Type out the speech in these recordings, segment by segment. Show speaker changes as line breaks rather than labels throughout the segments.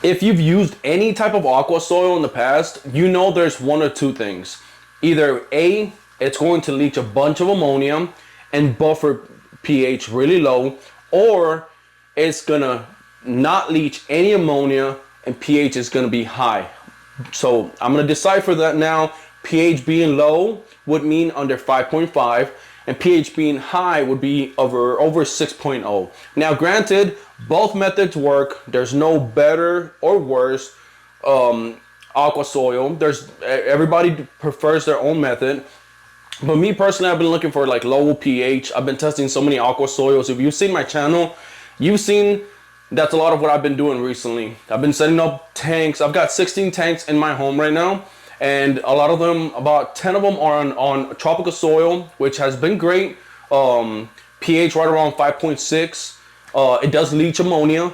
if you've used any type of aqua soil in the past, you know there's one or two things. Either A, it's going to leach a bunch of ammonia and buffer pH really low, or it's gonna not leach any ammonia and pH is gonna be high. So I'm gonna decipher that now. pH being low would mean under 5.5, and pH being high would be over 6.0. Now granted, both methods work. There's no better or worse aqua soil. Everybody prefers their own method. But me personally, I've been looking for like low pH. I've been testing so many aqua soils. If you've seen my channel, you've seen that's a lot of what I've been doing recently. I've been setting up tanks. I've got 16 tanks in my home right now, and a lot of them, about 10 of them are on tropical soil, which has been great. pH right around 5.6. It does leach ammonia.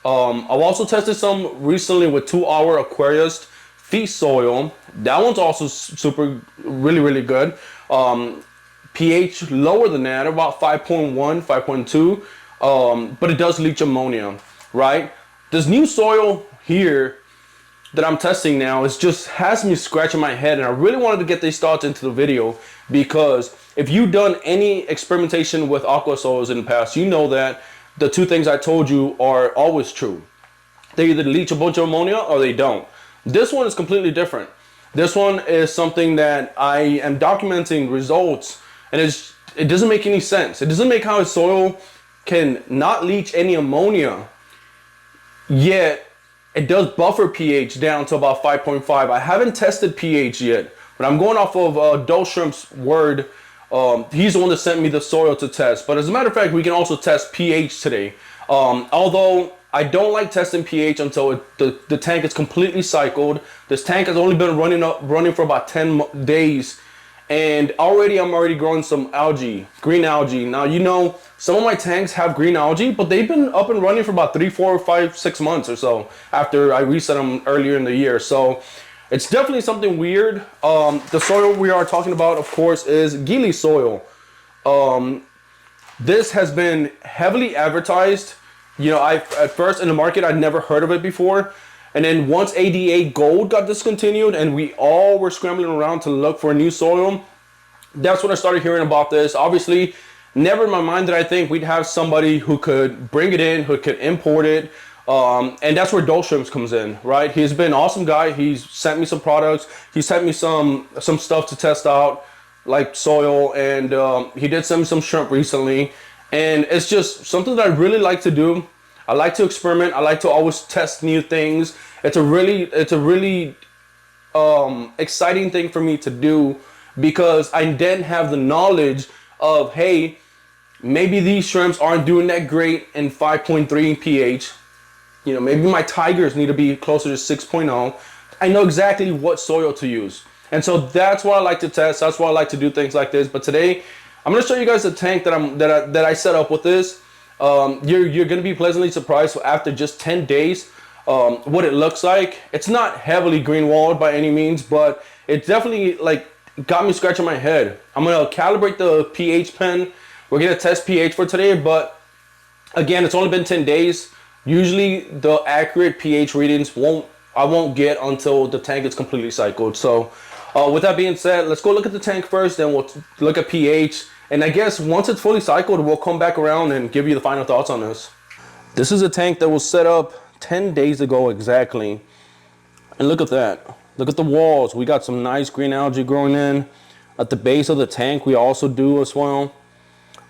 I've also tested some recently with 2 Hour Aquarius feed soil. That one's also super, really good. pH lower than that, about 5.1, 5.2. But it does leach ammonia, right? This new soil here that I'm testing now has me scratching my head, and I really wanted to get these thoughts into the video, because if you've done any experimentation with aqua soils in the past, you know that the two things I told you are always true. They either leach a bunch of ammonia or they don't. This one is completely different. This one is something that I am documenting results, and it doesn't make any sense. It doesn't make how a soil can not leach any ammonia, yet it does buffer pH down to about 5.5. I haven't tested pH yet, but I'm going off of Dole Shrimp's word. He's the one that sent me the soil to test. But as a matter of fact, we can also test pH today. Although I don't like testing pH until the tank is completely cycled. This tank has only been running for about 10 days. And I'm already growing some algae, green algae. Now, you know, some of my tanks have green algae, but they've been up and running for about 3, 4, 5, 6 months or so after I reset them earlier in the year. So it's definitely something weird. The soil we are talking about, of course, is Ghillie soil. This has been heavily advertised. You know, at first in the market, I'd never heard of it before. And then once ADA Gold got discontinued and we all were scrambling around to look for a new soil, that's when I started hearing about this. Obviously, never in my mind did I think we'd have somebody who could bring it in, who could import it. And that's where Dole Shrimps comes in, right? He's been an awesome guy. He's sent me some products. He sent me some stuff to test out, like soil. And he did send me some shrimp recently. And it's just something that I really like to do. I like to experiment. I like to always test new things. It's a really exciting thing for me to do, because I then have the knowledge of, hey, maybe these shrimps aren't doing that great in 5.3 pH. You know, maybe my tigers need to be closer to 6.0. I know exactly what soil to use. And so that's why I like to test. That's why I like to do things like this. But today, I'm going to show you guys the tank that I set up with this. You're going to be pleasantly surprised after just 10 days what it looks like. It's not heavily green walled by any means, but it definitely like got me scratching my head. I'm going to calibrate the pH pen. We're going to test pH for today, but again, it's only been 10 days. Usually the accurate pH readings I won't get until the tank is completely cycled. So with that being said, let's go look at the tank first, then we'll look at pH. And I guess once it's fully cycled, we'll come back around and give you the final thoughts on this. This is a tank that was set up 10 days ago exactly. And look at that. Look at the walls. We got some nice green algae growing in. At the base of the tank, we also do as well.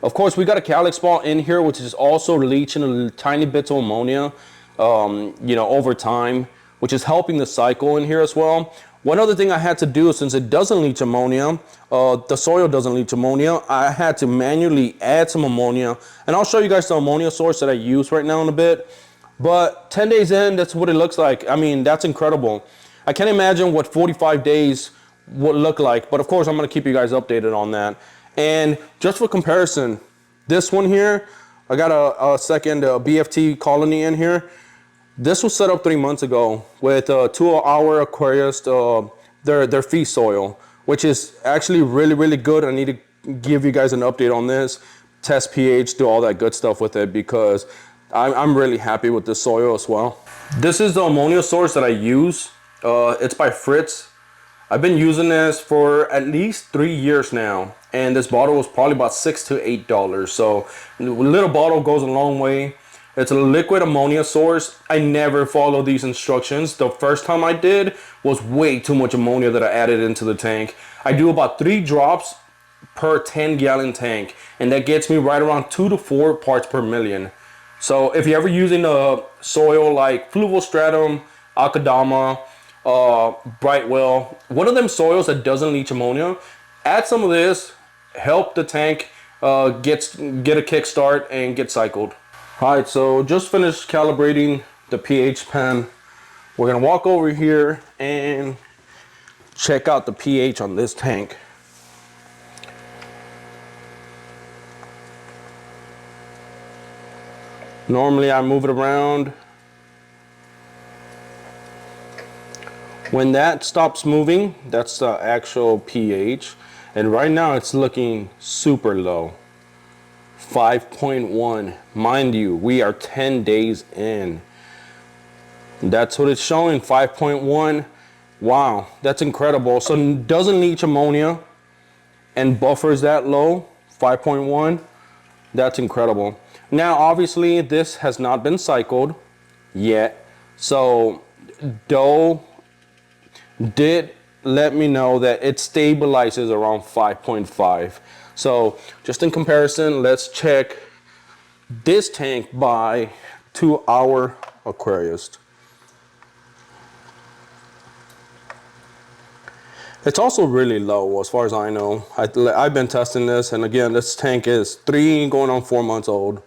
Of course, we got a calyx ball in here, which is also leaching a tiny bits of ammonia, you know, over time, which is helping the cycle in here as well. One other thing I had to do, since it doesn't leach ammonia, the soil doesn't leach ammonia, I had to manually add some ammonia. And I'll show you guys the ammonia source that I use right now in a bit. But 10 days in, that's what it looks like. I mean, that's incredible. I can't imagine what 45 days would look like. But of course, I'm going to keep you guys updated on that. And just for comparison, this one here, I got a second BFT colony in here. This was set up 3 months ago with 2 Hour Aquarius, their feed soil, which is actually really good. I need to give you guys an update on this, test pH, do all that good stuff with it, because I'm really happy with this soil as well. This is the ammonia source that I use. It's by Fritz. I've been using this for at least 3 years now, and this bottle was probably about $6 to $8. So a little bottle goes a long way. It's a liquid ammonia source. I never follow these instructions. The first time I did was way too much ammonia that I added into the tank. I do about 3 drops per 10-gallon tank, and that gets me right around 2 to 4 parts per million. So if you're ever using a soil like fluvial stratum, akadama, brightwell, one of them soils that doesn't leach ammonia, add some of this, help the tank get a kickstart and get cycled. All right, so just finished calibrating the pH pen. We're gonna walk over here and check out the pH on this tank. Normally I move it around. When that stops moving, that's the actual pH. And right now it's looking super low. 5.1. Mind you, we are 10 days in. That's what it's showing, 5.1. Wow, that's incredible. So it doesn't leach ammonia and buffers that low, 5.1. That's incredible. Now, obviously, this has not been cycled yet. So Doe did let me know that it stabilizes around 5.5. So just in comparison, let's check this tank by 2 Hour Aquarist. It's also really low as far as I know. I've been testing this, and again, this tank is 3 going on 4 months old.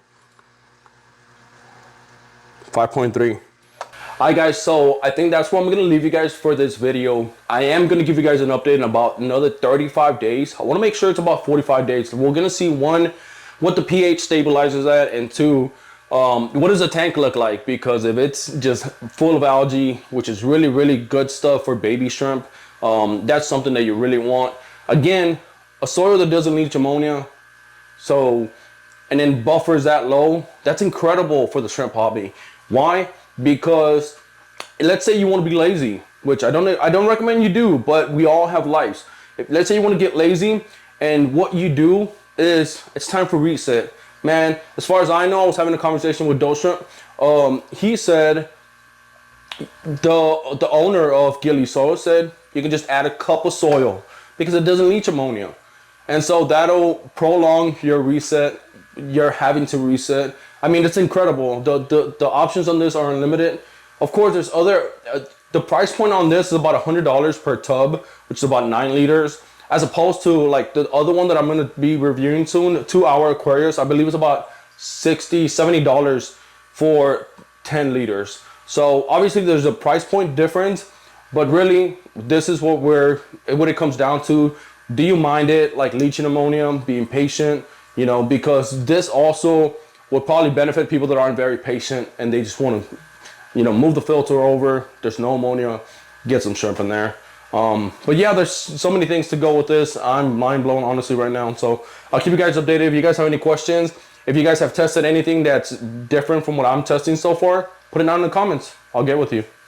5.3. Alright guys, so I think that's where I'm going to leave you guys for this video. I am going to give you guys an update in about another 35 days. I want to make sure it's about 45 days. We're going to see, one, what the pH stabilizes at, and two, what does the tank look like? Because if it's just full of algae, which is really, really good stuff for baby shrimp, that's something that you really want. Again, a soil that doesn't leach ammonia, so, and then buffers that low, that's incredible for the shrimp hobby. Why? Because let's say you want to be lazy, which I don't recommend you do, but we all have lives. Let's say you want to get lazy, and what you do is it's time for reset. Man, as far as I know, I was having a conversation with Doe Shrimp. He said, the owner of Ghillie soil said you can just add a cup of soil because it doesn't leach ammonia, and so that'll prolong your reset. You're having to reset. I mean, it's incredible. The options on this are unlimited. Of course, there's other. The price point on this is about $100 per tub, which is about 9 liters, as opposed to like the other one that I'm going to be reviewing soon, 2 Hour Aquarius. I believe it's about $60, $70 for 10 liters. So obviously there's a price point difference, but really this is what it comes down to. Do you mind it, like leaching ammonia, being patient, you know, because this also would probably benefit people that aren't very patient and they just want to, you know, move the filter over. There's no ammonia, get some shrimp in there. But yeah, there's so many things to go with this. I'm mind blown honestly right now. So I'll keep you guys updated. If you guys have any questions, if you guys have tested anything that's different from what I'm testing so far, put it down in the comments. I'll get with you.